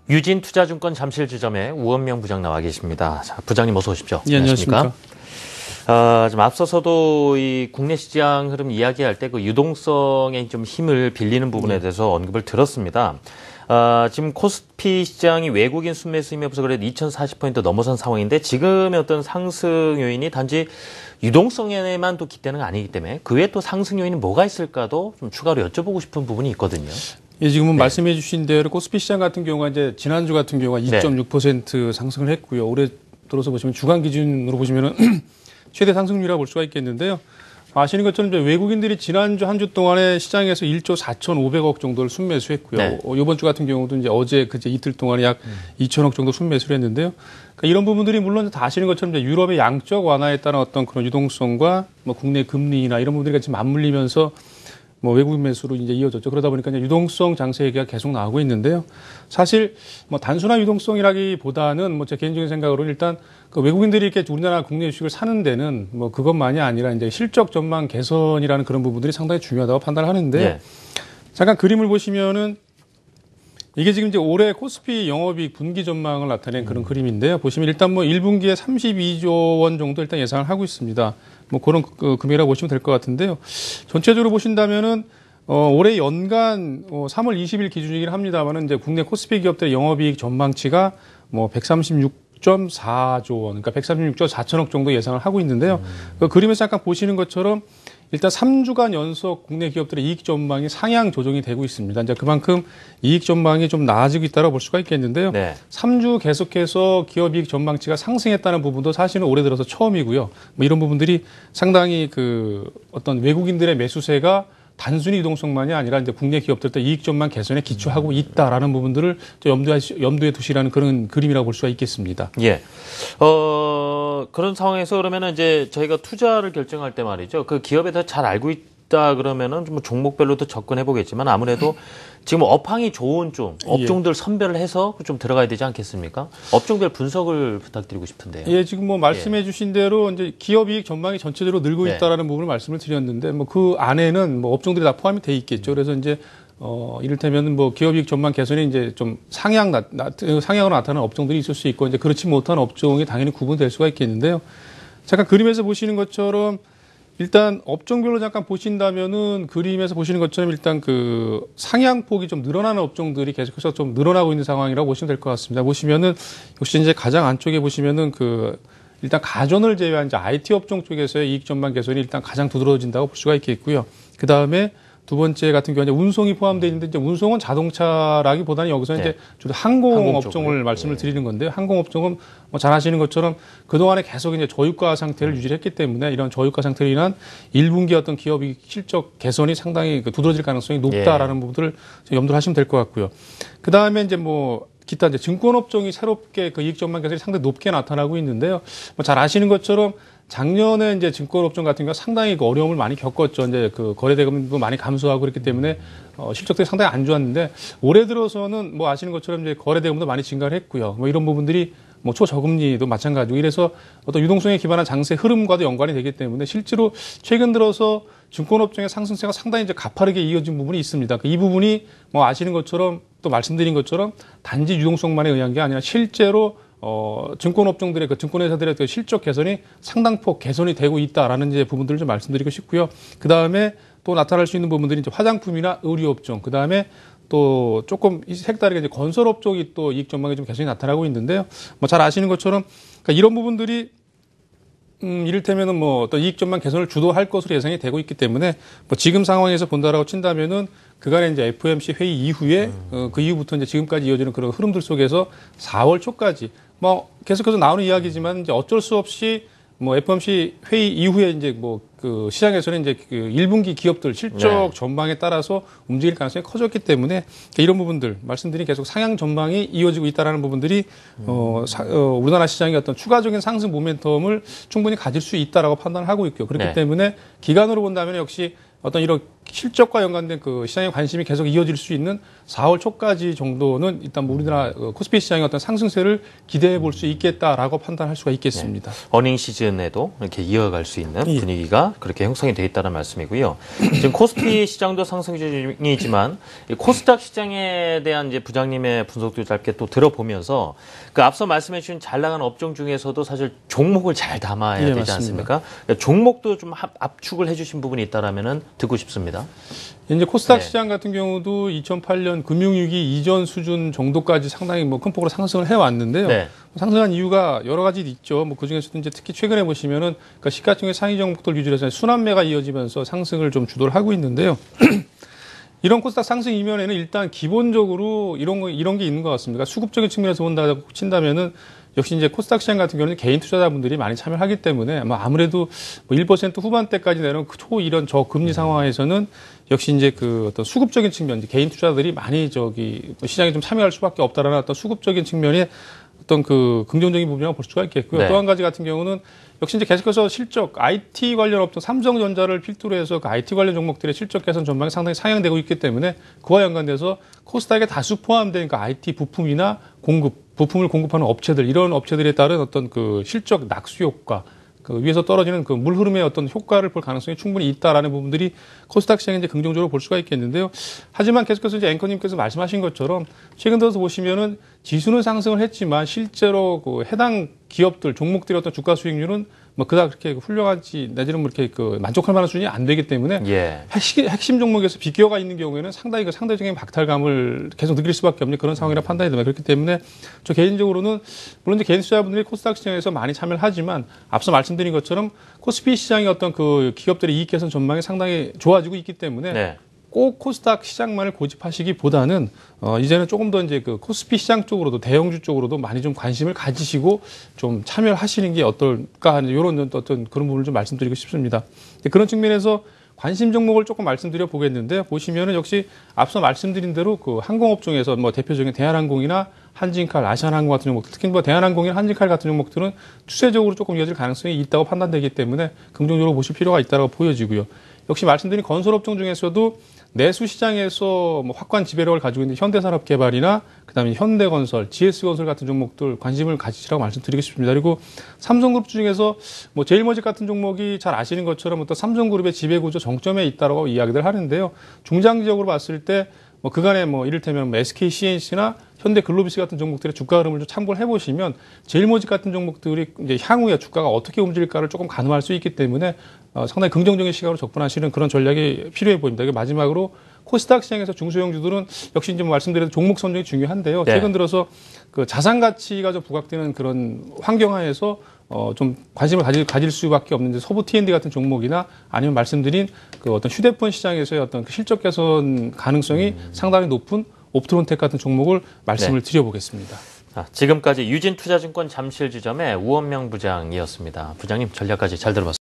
유진투자증권 잠실지점에 우원명 부장 나와 계십니다. 자, 부장님 어서 오십시오. 예, 안녕하십니까. 좀 앞서서도 이 국내 시장 흐름 이야기할 때 그 유동성의 좀 힘을 빌리는 부분에 대해서 언급을 들었습니다. 지금 코스피 시장이 외국인 순매수 힘에 그래도 2040포인트 넘어선 상황인데 지금의 어떤 상승 요인이 단지 유동성에만 또 기대는 아니기 때문에 그 외에 또 상승 요인이 뭐가 있을까도 좀 추가로 여쭤보고 싶은 부분이 있거든요. 예, 지금은 말씀해 주신 대로 코스피 시장 같은 경우가 이제 지난주 같은 경우가 2.6% 상승을 했고요. 올해 들어서 보시면 주간 기준으로 보시면은 최대 상승률이라고 볼 수가 있겠는데요. 아시는 것처럼 이제 외국인들이 지난주 한 주 동안에 시장에서 1조 4,500억 정도를 순매수했고요. 이번 주 같은 경우도 이제 어제 그제 이틀 동안에 약 2천억 정도 순매수를 했는데요. 그러니까 이런 부분들이 물론 다 아시는 것처럼 이제 유럽의 양적 완화에 따른 어떤 그런 유동성과 뭐 국내 금리나 이런 부분들이 같이 맞물리면서 뭐 외국인 매수로 이제 이어졌죠. 그러다 보니까 이제 유동성 장세 얘기가 계속 나오고 있는데요. 사실 뭐 단순한 유동성이라기보다는 뭐 제 개인적인 생각으로는 일단 그 외국인들이 이렇게 우리나라 국내 주식을 사는 데는 뭐 그것만이 아니라 이제 실적 전망 개선이라는 그런 부분들이 상당히 중요하다고 판단하는데 잠깐 그림을 보시면은 이게 지금 이제 올해 코스피 영업이익 분기 전망을 나타낸 그런 그림인데요. 보시면 일단 뭐 1분기에 32조 원 정도 일단 예상을 하고 있습니다. 뭐 그런 금액이라고 보시면 될 것 같은데요. 전체적으로 보신다면은 올해 연간 3월 20일 기준이긴 합니다만은 이제 국내 코스피 기업들의 영업이익 전망치가 뭐 136.4조 원, 그러니까 136조 4천억 정도 예상을 하고 있는데요. 그 그림에서 잠깐 보시는 것처럼 일단 3주간 연속 국내 기업들의 이익 전망이 상향 조정이 되고 있습니다. 이제 그만큼 이익 전망이 좀 나아지고 있다고 볼 수가 있겠는데요. 3주 계속해서 기업 이익 전망치가 상승했다는 부분도 사실은 올해 들어서 처음이고요. 뭐 이런 부분들이 상당히 그 어떤 외국인들의 매수세가 단순히 유동성만이 아니라 이제 국내 기업들도 이익 전망 개선에 기초하고 있다라는 부분들을 염두에 두시라는 그런 그림이라고 볼 수가 있겠습니다. 예. 그런 상황에서 그러면은 이제 저희가 투자를 결정할 때 말이죠. 그 기업에 더 잘 알고 있다 그러면은 좀 종목별로도 접근해 보겠지만 아무래도 지금 업황이 좋은 좀 업종들 선별을 해서 좀 들어가야 되지 않겠습니까? 업종별 분석을 부탁드리고 싶은데요. 예, 지금 뭐 말씀해 주신 대로 이제 기업 이익 전망이 전체적으로 늘고 있다라는 부분을 말씀을 드렸는데 뭐 그 안에는 뭐 업종들이 다 포함이 돼 있겠죠. 그래서 이제 이를테면 뭐 기업 이익 전망 개선이 이제 좀 상향으로 나타나는 업종들이 있을 수 있고 이제 그렇지 못한 업종이 당연히 구분될 수가 있겠는데요. 잠깐 그림에서 보시는 것처럼 일단 업종별로 잠깐 보신다면은 그림에서 보시는 것처럼 일단 그 상향폭이 좀 늘어나는 업종들이 계속해서 좀 늘어나고 있는 상황이라고 보시면 될 것 같습니다. 보시면은 역시 이제 가장 안쪽에 보시면은 그 일단 가전을 제외한 이제 IT 업종 쪽에서의 이익 전망 개선이 일단 가장 두드러진다고 볼 수가 있겠고요. 그 다음에 두 번째 같은 경우는 운송이 포함되어 있는데 이제 운송은 자동차라기보다는 여기서 이제 주로 항공 업종을 말씀을 드리는 건데요. 항공 업종은 뭐 잘 아시는 것처럼 그동안에 계속 이제 저유가 상태를 유지를 했기 때문에 이런 저유가 상태로 인한 1분기 어떤 기업이 실적 개선이 상당히 두드러질 가능성이 높다라는 부분들을 염두를 하시면 될 것 같고요. 그 다음에 이제 뭐 기타 이제 증권 업종이 새롭게 그 이익 전망 개선이 상당히 높게 나타나고 있는데요. 뭐 잘 아시는 것처럼 작년에 이제 증권업종 같은 경우가 상당히 그 어려움을 많이 겪었죠. 이제 그 거래대금도 많이 감소하고 그랬기 때문에 실적들이 상당히 안 좋았는데 올해 들어서는 뭐 아시는 것처럼 이제 거래대금도 많이 증가를 했고요. 뭐 이런 부분들이 뭐 초저금리도 마찬가지고 이래서 어떤 유동성에 기반한 장세 흐름과도 연관이 되기 때문에 실제로 최근 들어서 증권업종의 상승세가 상당히 이제 가파르게 이어진 부분이 있습니다. 이 부분이 뭐 아시는 것처럼 또 말씀드린 것처럼 단지 유동성만에 의한 게 아니라 실제로 증권 업종들의 그 증권회사들의 그 실적 개선이 상당폭 개선이 되고 있다라는 이제 부분들을 좀 말씀드리고 싶고요. 그 다음에 또 나타날 수 있는 부분들이 이제 화장품이나 의류 업종, 그 다음에 또 조금 색다르게 이제 건설 업종이 또 이익 전망이 좀 개선이 나타나고 있는데요. 뭐 잘 아시는 것처럼 그러니까 이런 부분들이 이를테면은 뭐 어떤 이익 전망 개선을 주도할 것으로 예상이 되고 있기 때문에 뭐 지금 상황에서 본다라고 친다면은 그간에 이제 FOMC 회의 이후에 그 이후부터 이제 지금까지 이어지는 그런 흐름들 속에서 4월 초까지 뭐 계속해서 나오는 이야기지만 이제 어쩔 수 없이 뭐 FOMC 회의 이후에 이제 뭐 그 시장에서는 이제 그 1분기 기업들 실적 전망에 따라서 움직일 가능성이 커졌기 때문에 이런 부분들 말씀드린 계속 상향 전망이 이어지고 있다라는 부분들이 우리나라 시장의 어떤 추가적인 상승 모멘텀을 충분히 가질 수 있다라고 판단하고 있고요. 그렇기 때문에 기간으로 본다면 역시 어떤 이런 실적과 연관된 그 시장의 관심이 계속 이어질 수 있는 4월 초까지 정도는 일단 우리나라 코스피 시장의 어떤 상승세를 기대해 볼 수 있겠다라고 판단할 수가 있겠습니다. 어닝 시즌에도 이렇게 이어갈 수 있는 분위기가 그렇게 형성이 돼 있다는 말씀이고요. 지금 코스피 시장도 상승 중이지만 이 코스닥 시장에 대한 이제 부장님의 분석도 짧게 또 들어보면서 그 앞서 말씀해 주신 잘 나가는 업종 중에서도 사실 종목을 잘 담아야 되지 맞습니다. 않습니까? 그러니까 종목도 좀 압축을 해주신 부분이 있다라면은 듣고 싶습니다. 이제 코스닥 시장 같은 경우도 2008년 금융위기 이전 수준 정도까지 상당히 뭐 큰 폭으로 상승을 해왔는데요. 상승한 이유가 여러 가지 있죠. 뭐 그중에서도 이제 특히 최근에 보시면은 그러니까 시가총액 상위 종목들 위주로 해서 순환매가 이어지면서 상승을 좀 주도를 하고 있는데요. 이런 코스닥 상승 이면에는 일단 기본적으로 이런 게 있는 것 같습니다. 수급적인 측면에서 본다고 친다면은 역시 이제 코스닥 시장 같은 경우는 개인 투자자분들이 많이 참여하기 때문에 아무래도 뭐 1% 후반대까지 내려온 이런 저금리 상황에서는 역시 이제 그 어떤 수급적인 측면, 개인 투자들이 많이 시장에 좀 참여할 수밖에 없다라는 어떤 수급적인 측면의 어떤 그 긍정적인 부분이라고 볼 수가 있겠고요. 또 한 가지 같은 경우는 역시 이제 계속해서 실적, IT 관련 업종, 삼성전자를 필두로 해서 그 IT 관련 종목들의 실적 개선 전망이 상당히 상향되고 있기 때문에 그와 연관돼서 코스닥에 다수 포함된 그 IT 부품이나 부품을 공급하는 업체들, 이런 업체들에 따른 어떤 그 실적 낙수 효과, 그 위에서 떨어지는 그 물 흐름의 어떤 효과를 볼 가능성이 충분히 있다라는 부분들이 코스닥 시장에 이제 긍정적으로 볼 수가 있겠는데요. 하지만 계속해서 이제 앵커님께서 말씀하신 것처럼 최근 들어서 보시면은 지수는 상승을 했지만 실제로 그 해당 기업들, 종목들의 어떤 주가 수익률은 뭐 그닥 그렇게 훌륭하지 내지는 뭐 이렇게 그 만족할 만한 수준이 안 되기 때문에 핵심 종목에서 비교가 있는 경우에는 상당히 그 상대적인 박탈감을 계속 느낄 수밖에 없는 그런 상황이라 판단이 됩니다. 그렇기 때문에 저 개인적으로는 물론 이제 개인 투자자분들이 코스닥 시장에서 많이 참여를 하지만 앞서 말씀드린 것처럼 코스피 시장의 어떤 그 기업들의 이익 개선 전망이 상당히 좋아지고 있기 때문에 꼭 코스닥 시장만을 고집하시기보다는 이제는 조금 더 이제 그 코스피 시장 쪽으로도 대형주 쪽으로도 많이 좀 관심을 가지시고 좀 참여를 하시는 게 어떨까 하는 이런 어떤 그런 부분을 좀 말씀드리고 싶습니다. 그런 측면에서 관심 종목을 조금 말씀드려 보겠는데 보시면은 역시 앞서 말씀드린 대로 그 항공업종에서 뭐 대표적인 대한항공이나 한진칼, 아시아나항공 같은 종목들, 특히 뭐 대한항공이나 한진칼 같은 종목들은 추세적으로 조금 이어질 가능성이 있다고 판단되기 때문에 긍정적으로 보실 필요가 있다고 보여지고요. 역시 말씀드린 건설업종 중에서도 내수 시장에서 뭐 확고한 지배력을 가지고 있는 현대산업개발이나 그다음에 현대건설, GS건설 같은 종목들 관심을 가지시라고 말씀드리고 싶습니다. 그리고 삼성그룹 중에서 뭐 제일모직 같은 종목이 잘 아시는 것처럼 어떤 삼성그룹의 지배구조 정점에 있다고 이야기들 하는데요. 중장기적으로 봤을 때 뭐 그간에 뭐 이를테면 뭐 SK CNC나 현대글로비스 같은 종목들의 주가 흐름을 좀 참고를 해보시면 제일모직 같은 종목들이 이제 향후에 주가가 어떻게 움직일까를 조금 가늠할 수 있기 때문에 상당히 긍정적인 시각으로 접근하시는 그런 전략이 필요해 보입니다. 마지막으로 코스닥 시장에서 중소형주들은 역시 이제 말씀드린 종목 선정이 중요한데요. 최근 들어서 그 자산 가치가 좀 부각되는 그런 환경하에서 좀 관심을 가질 수밖에 없는 이제 서부 T&D 같은 종목이나 아니면 말씀드린 그 어떤 휴대폰 시장에서의 어떤 그 실적 개선 가능성이 상당히 높은 옵트론텍 같은 종목을 말씀을 드려보겠습니다. 지금까지 유진투자증권 잠실지점의 우원명 부장이었습니다. 부장님 전략까지 잘 들어봤습니다.